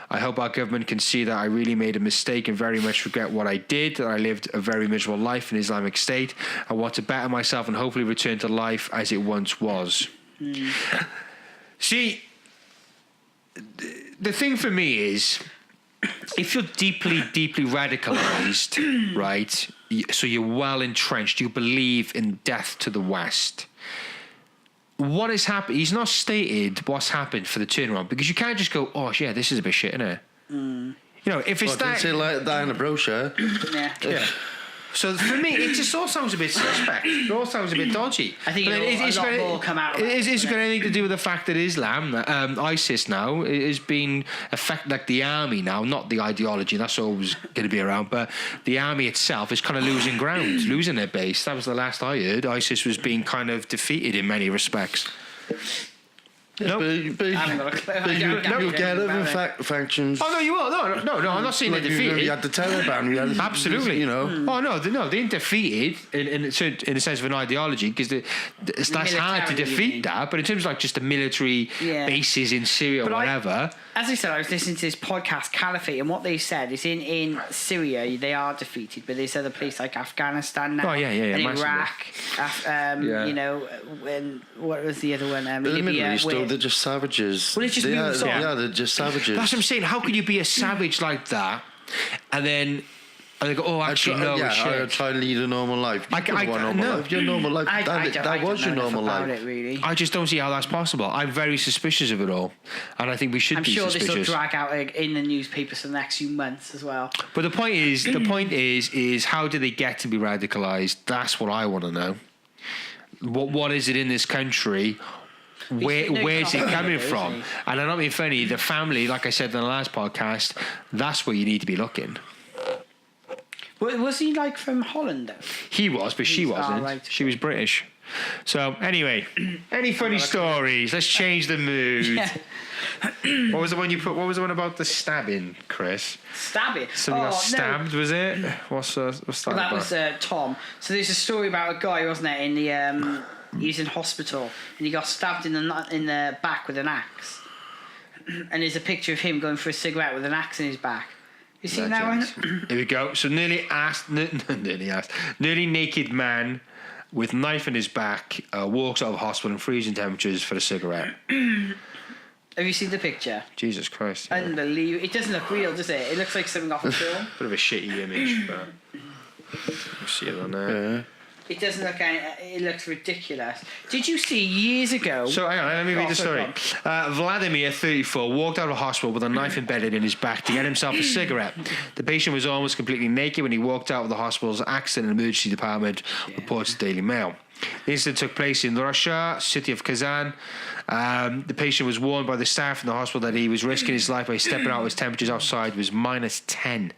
I hope our government can see that I really made a mistake and very much regret what I did, that I lived a very miserable life in Islamic State. I want to better myself and hopefully return to life as it once was." See, the thing for me is, if you're deeply, deeply radicalized, right, so you're well entrenched, you believe in death to the West, what has happened? He's not stated what's happened for the turnaround, because you can't just go, "Oh, yeah, this is a bit shit, isn't it?" You know, if it's Didn't say like that in the brochure. Yeah. So for me, it just all sounds a bit suspect. It all sounds a bit dodgy. I think a lot more come out of that. Is it got anything to do with the fact that Islam, ISIS now, is being affected, like the army now, not the ideology, that's always going to be around, but the army itself is kind of losing ground, losing their base. That was the last I heard. ISIS was being kind of defeated in many respects. But you get other factions. Oh no, you will. No. I'm not saying they're defeated. You had the Taliban. You had Absolutely. You know. Oh no, they ain't defeated in the sense of an ideology, because that's hard to defeat that. But in terms of like just the military bases in Syria or whatever. As I said, I was listening to this podcast, Caliphate, and what they said is in Syria they are defeated, but there's other places like Afghanistan now, and Iraq, you know, and what was the other one? Libya. They're just savages. Well, it just moves on. Yeah, they're just savages. That's what I'm saying. How could you be a savage like that, and they go, oh, actually, I try and lead a normal life. Your normal life. That was your normal life. It, really. I just don't see how that's possible. I'm very suspicious of it all, and I think we should be suspicious. I'm sure this will drag out in the newspapers for the next few months as well. But the point is, how do they get to be radicalised? That's what I want to know. What is it in this country? Where's it coming from? And I'm not being funny. The family, like I said in the last podcast, that's where you need to be looking. Was he like from Holland though? He was, but she wasn't. Right. She was British. So anyway, any funny stories? Let's change the mood. Yeah. What was the one you put? What was the one about the stabbing, Chris? Stabbing? Something got stabbed, was it? What's that that was Tom. So there's a story about a guy, wasn't it, in the... He was in hospital and he got stabbed in the back with an axe. And there's a picture of him going for a cigarette with an axe in his back. You seen that one? Here we go. So nearly naked man with knife in his back walks out of hospital in freezing temperatures for a cigarette. Have you seen the picture? Jesus Christ. Yeah. Unbelievable. It doesn't look real, does it? It looks like something off a film. Bit of a shitty image, but you see it on there. Yeah. It doesn't look. It looks ridiculous. Did you see years ago? So hang on, let me read the story. Vladimir, 34, walked out of hospital with a knife embedded in his back to get himself a cigarette. The patient was almost completely naked when he walked out of the hospital's accident and emergency department, reports the Daily Mail. The incident took place in Russia, city of Kazan. The patient was warned by the staff in the hospital that he was risking his life by stepping out as temperatures outside was -10.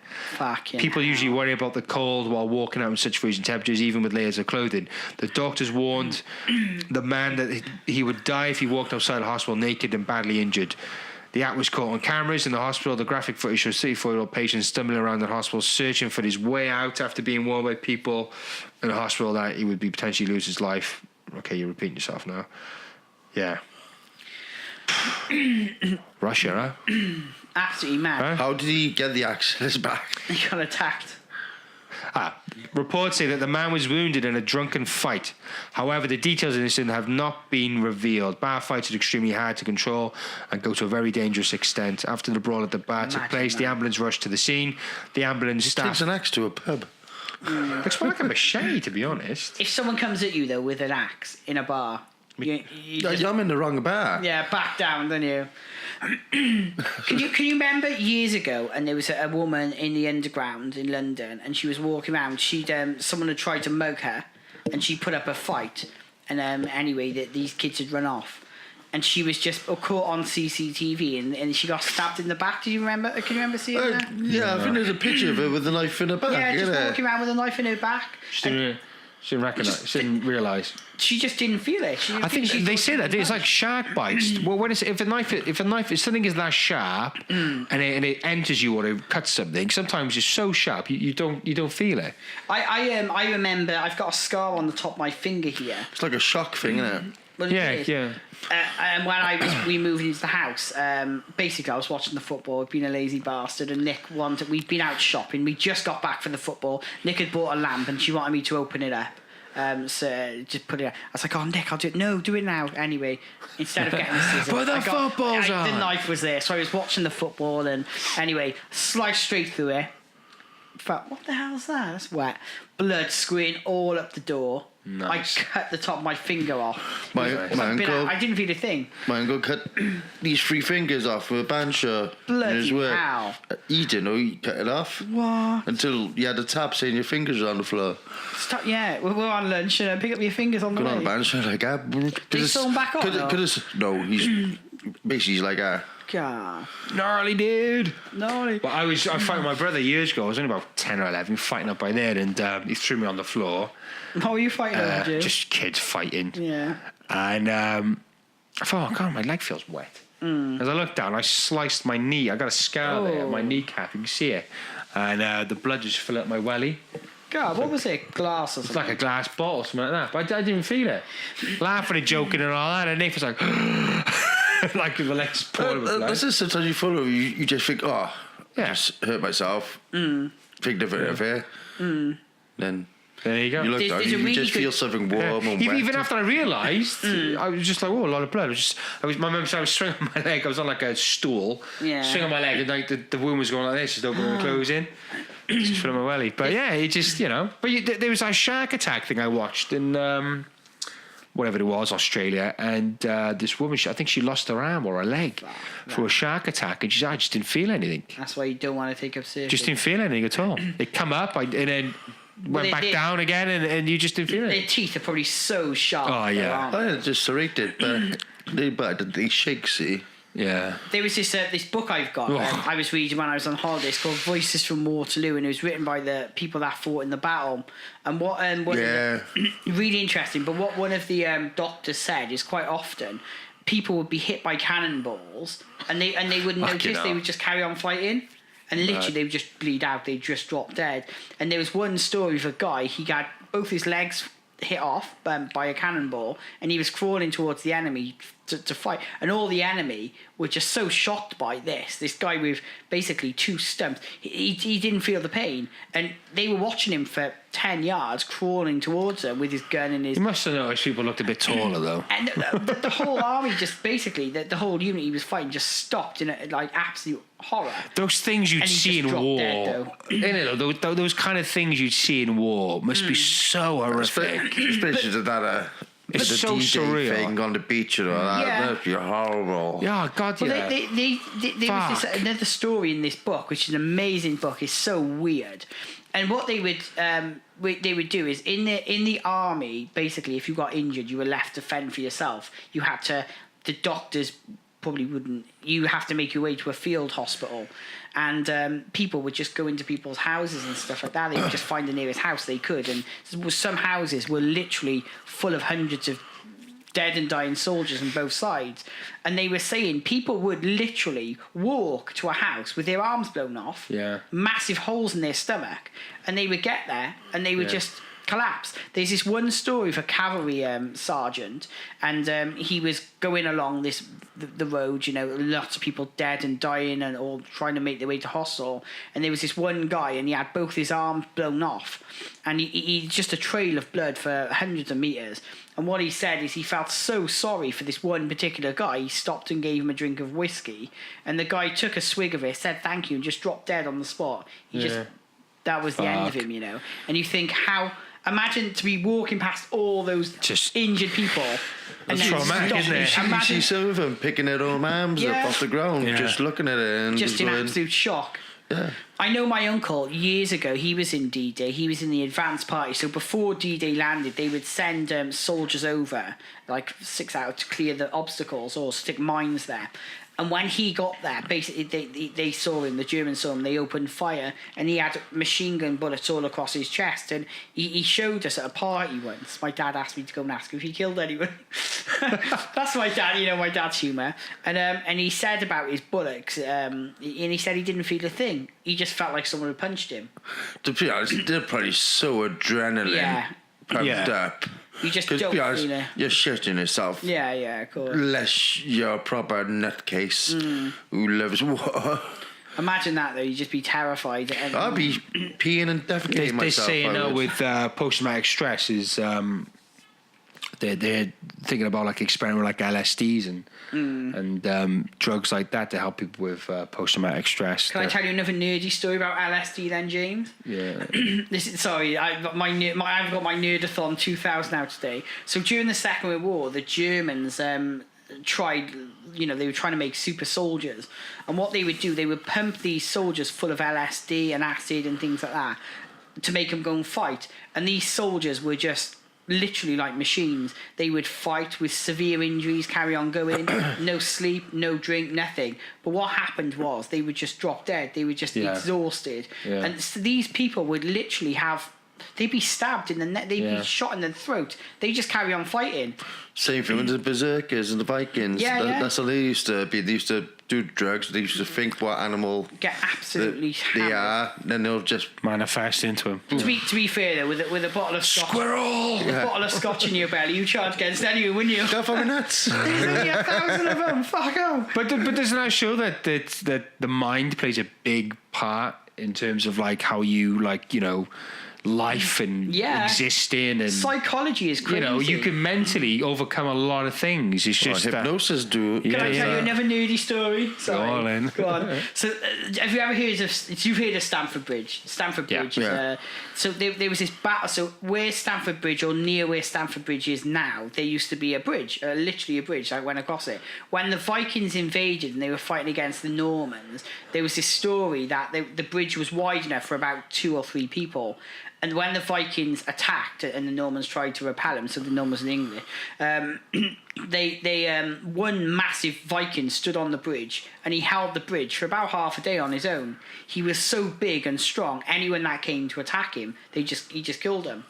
People usually worry about the cold while walking out in such freezing temperatures, even with layers of clothing. The doctors warned the man that he would die if he walked outside the hospital naked and badly injured. The act was caught on cameras in the hospital. The graphic footage shows 34-year-old patient stumbling around the hospital, searching for his way out after being warned by people in the hospital that he would be potentially lose his life. Okay, you're repeating yourself now. Yeah. Russia, huh? Absolutely mad. Huh? How did he get the access back? He got attacked. Reports say that the man was wounded in a drunken fight. However, the details of the incident have not been revealed. Bar fights are extremely hard to control and go to a very dangerous extent. After the brawl at the bar took place, the ambulance rushed to the scene. The ambulance staff... takes an axe to a pub. Looks more like a machete, to be honest. If someone comes at you, though, with an axe in a bar... I'm in the wrong bar. Yeah, back down, don't you? Can you remember years ago, and there was a woman in the underground in London, and she was walking around. Someone had tried to mug her, and she put up a fight. And anyway, these kids had run off, and she was just caught on CCTV, and she got stabbed in the back. Do you remember? Can you remember seeing that? Yeah, I think there's a picture of her with a knife in her back. Yeah, just walking around with a knife in her back. She didn't recognise. She didn't realise. She just didn't feel it. I think they say that it's like shark bites. Well, if something is that sharp and it enters you or it cuts something, sometimes it's so sharp you don't feel it. I remember I've got a scar on the top of my finger here. It's like a shock thing, isn't it? Well, yeah. And when we moved into the house, basically I was watching the football. I'd been a lazy bastard, and Nick we'd been out shopping. We just got back from the football. Nick had bought a lamp, and she wanted me to open it up. So just put it out. I was like, oh, Nick, I'll do it. No, do it now. Anyway, instead of getting the scissors. But the football's on. The knife was there, so I was watching the football, and anyway, sliced straight through it. Thought, what the hell's that? That's wet. Blood squirting all up the door. Nice. I cut the top of my finger off. My uncle, I didn't feel a thing. my uncle cut these 3 fingers off with a bandsaw. in his Bloody work. hell. He didn't know he cut it off. What? Until you had a tap saying your fingers are on the floor. Stop, yeah, we're on lunch and pick up your fingers on the Got on way. a bandsaw like that. Did he sew 'em back on, or? No, he's basically like that. God. Gnarly, dude. No. But I fight with my brother years ago. I was only about 10 or 11, fighting up by there, and he threw me on the floor. How are you fighting over, Jim? Just kids fighting. Yeah. And I thought, oh God, my leg feels wet. As I looked down, I sliced my knee. I got a scar there, my kneecap. You can see it. And the blood just filled up my welly. God, what was it? Glass or It's something? like a glass bottle or something like that. But I didn't feel it. Laughing and joking and all that. And Nathan's like, like the legs pouring with blood. That's just sometimes you follow. You just think, oh, I Yeah. just hurt myself. Think of it here. Then There you go. you look down, there's a you really just good- feel something warm and wet. Even after I realised, I was just like, oh, a lot of blood. My mum said I was swinging on my leg. I was on like a stool, Yeah. swinging on my leg, and like the wound was going like this, just opening and closing. Just filling my welly. But yeah, it just, But there was a shark attack thing I watched in whatever it was, Australia, and this woman, I think she lost her arm or her leg through a shark attack, and she said, I just didn't feel anything. That's why you don't want to take up surfing. Just didn't feel anything at all. It come up, and then went back down again, and you just didn't feel Their it. teeth are probably so sharp. Oh, though, yeah. aren't they? I just serrated, but they shake, see. Yeah. There was this book I've got I was reading when I was on holiday. It's called Voices from Waterloo, and it was written by the people that fought in the battle. And what really interesting. But what one of the doctors said is quite often people would be hit by cannonballs, and they wouldn't notice. They would just carry on fighting, and literally they would just bleed out. They'd just drop dead. And there was one story of a guy. He got both his legs hit off by a cannonball, and he was crawling towards the enemy to fight, and all the enemy were just so shocked by this guy with basically 2 stumps. He didn't feel the pain, and they were watching him for 10 yards crawling towards them with his gun in his... You must have noticed people looked a bit taller though. And the whole army just basically, the whole unit he was fighting just stopped in absolute horror. Those things you'd And he see just in dropped war, dead, those kind of things you'd see in war must be so horrific. Especially to that It's the so D-Day surreal. thing on the beach and all that. Yeah. That'd be horrible. Yeah, God, Well, yeah. there was this, another story in this book, which is an amazing book. It's so weird, and what they would do is in the army, basically, if you got injured, you were left to fend for yourself. You had to. The doctors probably wouldn't. You have to make your way to a field hospital, and people would just go into people's houses and stuff like that. They would just find the nearest house they could, and some houses were literally full of hundreds of dead and dying soldiers on both sides. And they were saying people would literally walk to a house with their arms blown off, massive holes in their stomach, and they would get there and they would just collapse. There's this one story of a cavalry sergeant, and he was going along the road, lots of people dead and dying and all trying to make their way to hospital, and there was this one guy, and he had both his arms blown off, and he just a trail of blood for hundreds of meters. And what he said is he felt so sorry for this one particular guy, he stopped and gave him a drink of whiskey, and the guy took a swig of it, said thank you, and just dropped dead on the spot. That was the end of him, And you think, imagine to be walking past all those just injured people. It's traumatic, isn't it? You see some of them picking their own arms up off the ground, just looking at it. And just in going, absolute shock. Yeah. I know my uncle, years ago, he was in D-Day. He was in the advance party. So before D-Day landed, they would send soldiers over, like 6 hours, to clear the obstacles or stick mines there. And when he got there, basically they saw him, the Germans saw him, they opened fire, and he had machine gun bullets all across his chest. And he showed us at a party once. My dad asked me to go and ask if he killed anyone. That's my dad, my dad's humour. And he said about his bullets, and he said he didn't feel a thing. He just felt like someone had punched him. To be honest, they're probably so adrenaline pumped up. You just don't be honest, feel it. you're shitting yourself. Yeah, of course. Unless you're a proper nutcase who loves war. Imagine that, though. You'd just be terrified. I'd be peeing and defecating myself. They say, with post-traumatic stress is they're thinking about like experimenting with like LSDs and drugs like that to help people with post-traumatic stress. Can I tell you another nerdy story about LSD then, James? Yeah. I've got my Nerdathon 2000 out today. So during the Second World War, the Germans tried, they were trying to make super soldiers, and what they would do, they would pump these soldiers full of LSD and acid and things like that to make them go and fight. And these soldiers were just literally like machines. They would fight with severe injuries, carry on going, no sleep, no drink, nothing. But what happened was they would just drop dead. They were just exhausted. Yeah. And so these people would literally they'd be stabbed in the neck, they'd be shot in the throat. They just carry on fighting. Same thing with the Berserkers and the Vikings. That's how they used to be. They used to do drugs. They used to think what animal get absolutely they are, then they'll just manifest into them. To be fair though, with a bottle of scotch, squirrel, a bottle of scotch in your belly, you charge against anyone, wouldn't you? Go for the nuts. There's only 1,000 of them. Fuck off. But doesn't that show that the mind plays a big part in terms of like how you life and existing and psychology is crazy. You can mentally overcome a lot of things. It's just hypnosis do. Can I tell you another nerdy story? Sorry. Go on. So have you ever heard of Stanford Bridge? Stanford Bridge. Yeah. So there was this battle. So where Stanford Bridge, or near where Stanford Bridge is now, there used to be a bridge, literally a bridge. I went across it. When the Vikings invaded and they were fighting against the Normans, there was this story that the bridge was wide enough for about 2 or 3 people. And when the Vikings attacked and the Normans tried to repel them, so the Normans and English, one massive Viking stood on the bridge and he held the bridge for about half a day on his own. He was so big and strong, anyone that came to attack him, he just killed them.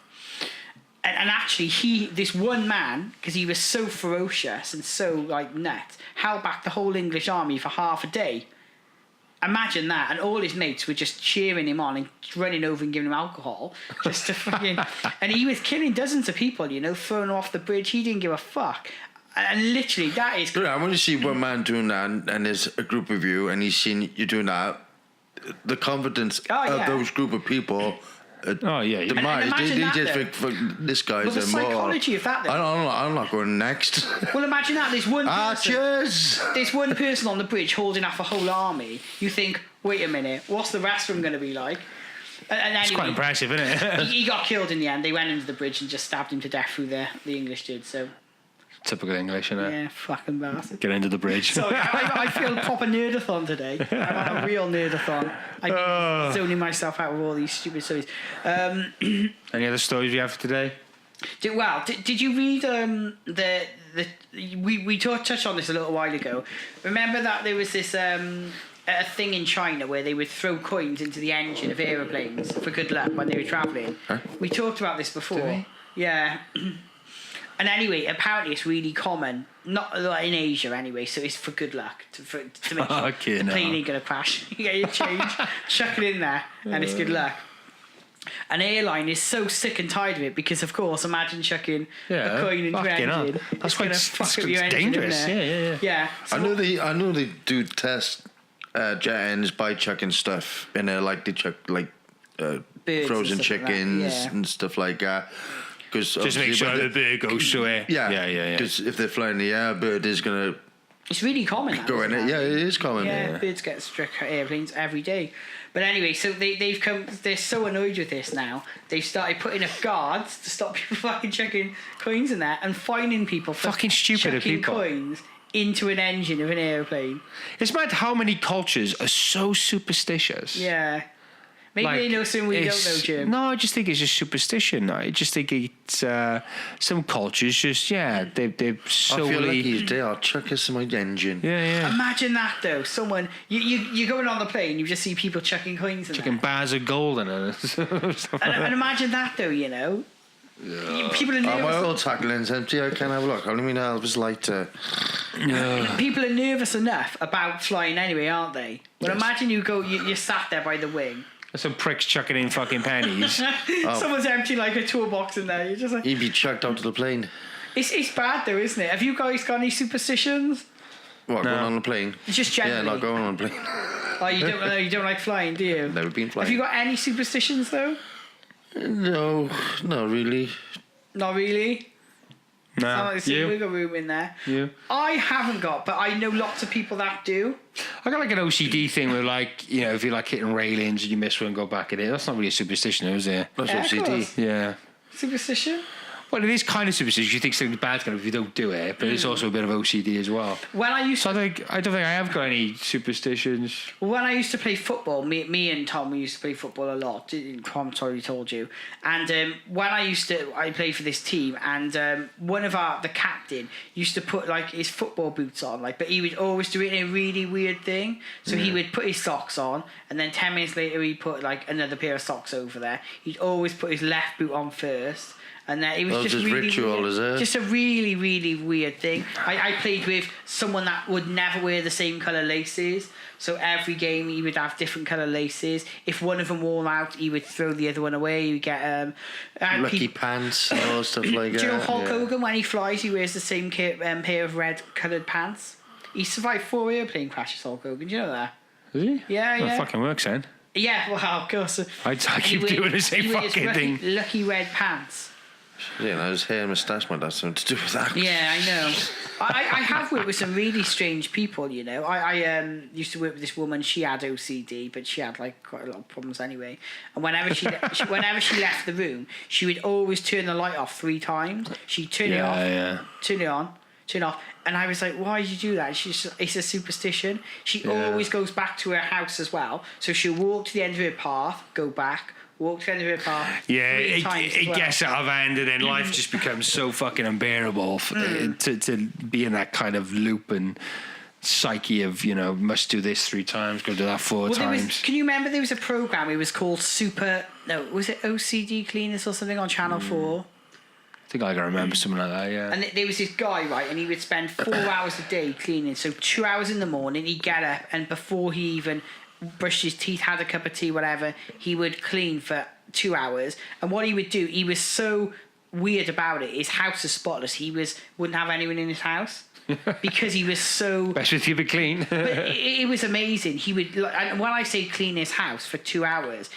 And actually, this one man, because he was so ferocious and so nuts, held back the whole English army for half a day. Imagine that, and all his mates were just cheering him on and running over and giving him alcohol, just to fucking. And he was killing dozens of people, throwing them off the bridge. He didn't give a fuck, and literally that is. I want to see one man doing that, and there's a group of you, and he's seen you doing that. The confidence of those group of people. Demise. They just think this guy's but the psychology of that. I'm not going next. Well, imagine that there's one person. Cheers. There's one person on the bridge holding off a whole army. You think, wait a minute, what's the rest of them going to be like? And anyway, it's quite impressive, isn't it? he got killed in the end. They went into the bridge and just stabbed him to death through the English did. So. Typical English, isn't it? Yeah, fucking bastard. Get into the bridge. So I feel proper nerdathon today. I'm on a real nerdathon. I'm zoning myself out with all these stupid stories. Any other stories you have for today? Did you read we touched on this a little while ago. Remember that there was this a thing in China where they would throw coins into the engine of aeroplanes for good luck when they were travelling. Huh? We talked about this before. Did we? Yeah. And anyway, apparently it's really common, not in Asia anyway, so it's for good luck, to make sure the plane ain't going to crash. You get your change, chuck it in there, and it's good luck. An airline is so sick and tired of it because, of course, imagine chucking a coin into your engine. That's quite dangerous. Yeah. So I know they do test jet engines by chucking stuff in there, like they chuck frozen chickens and stuff like that. Just make sure the bird goes through it. Yeah. Because if they're flying in the air, a bird is going to... It's really common. Go in it. Yeah, it is common. Yeah, birds get struck at airplanes every day. But anyway, so they're so annoyed with this now. They've started putting up guards to stop people fucking chucking coins in there and fining people for fucking stupid people coins into an engine of an airplane. It's mad how many cultures are so superstitious. Yeah. Maybe they know something we don't know, Jim. No, I just think it's just superstition. I just think it's some cultures just, they're so... I feel like they are chucking some engine. Yeah. Imagine that, though. Someone... You're going on the plane, you just see people chucking coins in chucking there. bars of gold in it. and imagine that, though, Yeah. People are nervous. My oil tacklin's empty. I can't have a look. I mean, I was lighter. People are nervous enough about flying anyway, aren't they? Well, imagine you're sat there by the wing. Some pricks chucking in fucking pennies. Someone's empty like a toolbox in there. You're just like... He'd be chucked out of the plane. It's bad though, isn't it? Have you guys got any superstitions? What, going on the plane? Just generally. Yeah, not going on the plane. Oh, you don't like flying, do you? Never been flying. Have you got any superstitions though? No, not really. Not really? No, It's a wiggle room in there. I haven't got, but I know lots of people that do. I got like an OCD thing where, like, you know, if you're like hitting railings and you miss one, go back at it. That's not really a superstition, is it? That's Yeah, of OCD. course. Yeah. Superstition? Well, it is kind of superstitious. You think something's bad's going to if you don't do it, but it's also a bit of OCD as well. When I used So to, I don't think I have got any superstitions. when I used to play football, me and Tom, we used to play football a lot. Tom already told you. And when I played for this team, and one of the captain used to put like his football boots on, like, but he would always do it in a really weird thing. So he would put his socks on, and then 10 minutes later he'd put like another pair of socks over there. He'd always put his left boot on first. And then it was just really ritual, weird. is it? Just a really, really weird thing. I played with someone that would never wear the same colour laces. So every game he would have different colour laces. If one of them wore out, he would throw the other one away. You get lucky pants and all stuff like that. Do you know Hulk Hogan, when he flies, he wears the same pair of red coloured pants? He survived 4 airplane crashes, Hulk Hogan. Do you know that? Is he? Yeah. That fucking works then. Yeah, well, of course. I keep doing the same fucking thing. Lucky red pants. Yeah, no, his hair and moustache might have something to do with that. Yeah, I know. I have worked with some really strange people, you know. I used to work with this woman. She had OCD, but she had like quite a lot of problems anyway. And whenever she left the room, she would always turn the light off 3 times. She'd turn it off, turn it on, turn it off. And I was like, why did you do that? It's a superstition. She always goes back to her house as well. So she'll walk to the end of her path, go back, walk to the end of her path. Yeah, it gets out of hand, and then life just becomes so fucking unbearable to be in that kind of loop and psyche of, you know, must do this 3 times, go do that 4 times. Can you remember there was a program? It was called was it OCD Cleanness or something on Channel 4? I think I can remember something like that, yeah. And there was this guy, right, and he would spend 4 hours a day cleaning. So 2 hours in the morning, he'd get up, and before he even brushed his teeth, had a cup of tea, whatever, he would clean for 2 hours. And what he would do, he was so weird about it. His house is spotless. He wouldn't have anyone in his house because he was so. Best with you be clean. But it was amazing. He would, and when I say clean his house for 2 hours,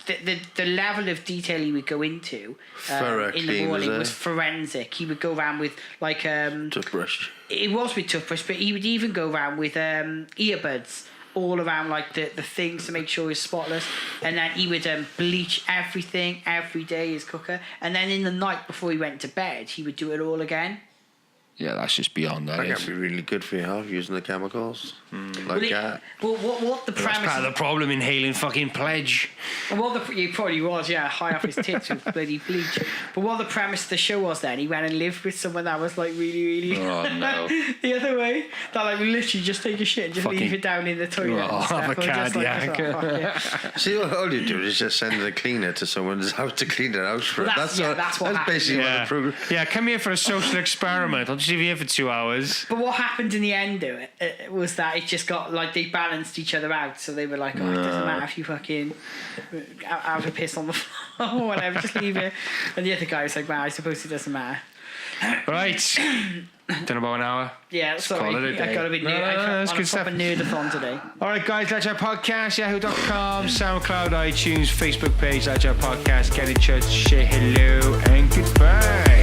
the level of detail he would go into in the morning was forensic. He would go around with like toothbrush. It was with toothbrush, but he would even go around with earbuds all around like the things to make sure it's spotless. And then he would bleach everything every day, his cooker. And then in the night before he went to bed, he would do it all again. Yeah, that's just beyond that. That can be really good for your health, using the chemicals. Like that. Well, what the premise... That's part of the problem, inhaling fucking Pledge. He probably was, yeah, high off his tits with bloody bleach. But what the premise of the show was then, he went and lived with someone that was like really, really... Oh, no. The other way. That like literally just take a shit and just leave it down in the toilet. Oh, have a cardiac. See, all you do is just send the cleaner to someone's house to clean their house for it. That's basically what the program... Yeah, come here for a social experiment. I'll just leave you here for 2 hours. But what happened in the end of it was that it just got like they balanced each other out, so they were like, oh, it doesn't matter if you fucking have a piss on the floor or whatever, just leave it. And the other guy was like, well, I suppose it doesn't matter. Right. Done about an hour. Yeah, sorry. I got a bit that's good stuff. Nerdathon today. All right, guys, Let's Chat Podcast, yahoo.com, SoundCloud, iTunes, Facebook page, Let's Chat Podcast. Get in touch, say hello, and goodbye.